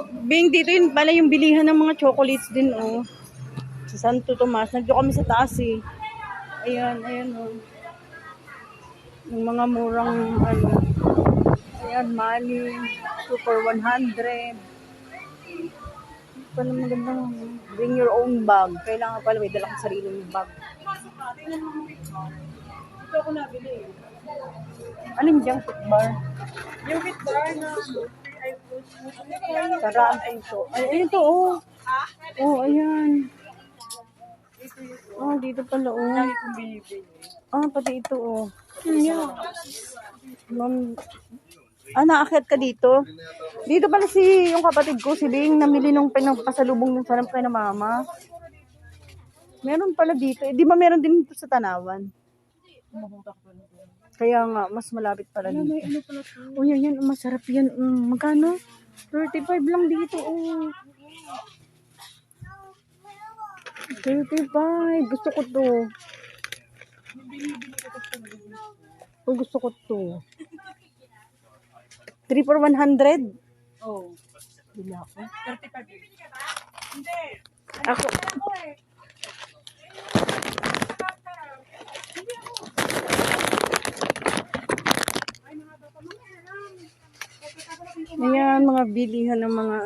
Bing, dito yun pala yung bilihan ng mga chocolates din, oh. Sa Santo Tomas. Nandito kami sa taas, eh. Ayan, ayan, oh. Yung mga murang, ano. Ayan, money. 2 for 100. Pala magandang bring your own bag. Kailangan pala may dala kang sariling bag. Ito ako nabili. Anong junk food bar? Yung with bar na ay Saraan po ito. Ay, ayun to, oh. Oh, ayan. Oh, dito pala, oh. lagi kong binibili. Ah, pati ito, oh. Yeah. Ma'am, naakyat ka dito? Dito pala yung kapatid ko, si Bing, namili nung pinapasalubong ng sarap kay na mama. Meron pala dito. Eh, di ba meron din dito sa Tanawan? Kaya nga, mas malapit pala dito. Ano pala ito? Oh, yan, masarap yan. Magkano? 35 lang dito, oh. 35. Gusto ko to. Oh, gusto ko to. 3 for 100? Oh. Bila ako. 35. Hindi. Ako. Ayan, mga bilihan ng mga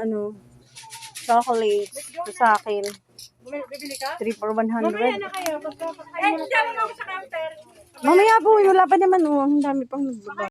chocolates. Ito sa akin. Bibili ka? 3 for 100. Mamaya na kayo. Diyan mo ako sa counter. Mamaya po, wala pa naman. Ang dami pang nagbaba.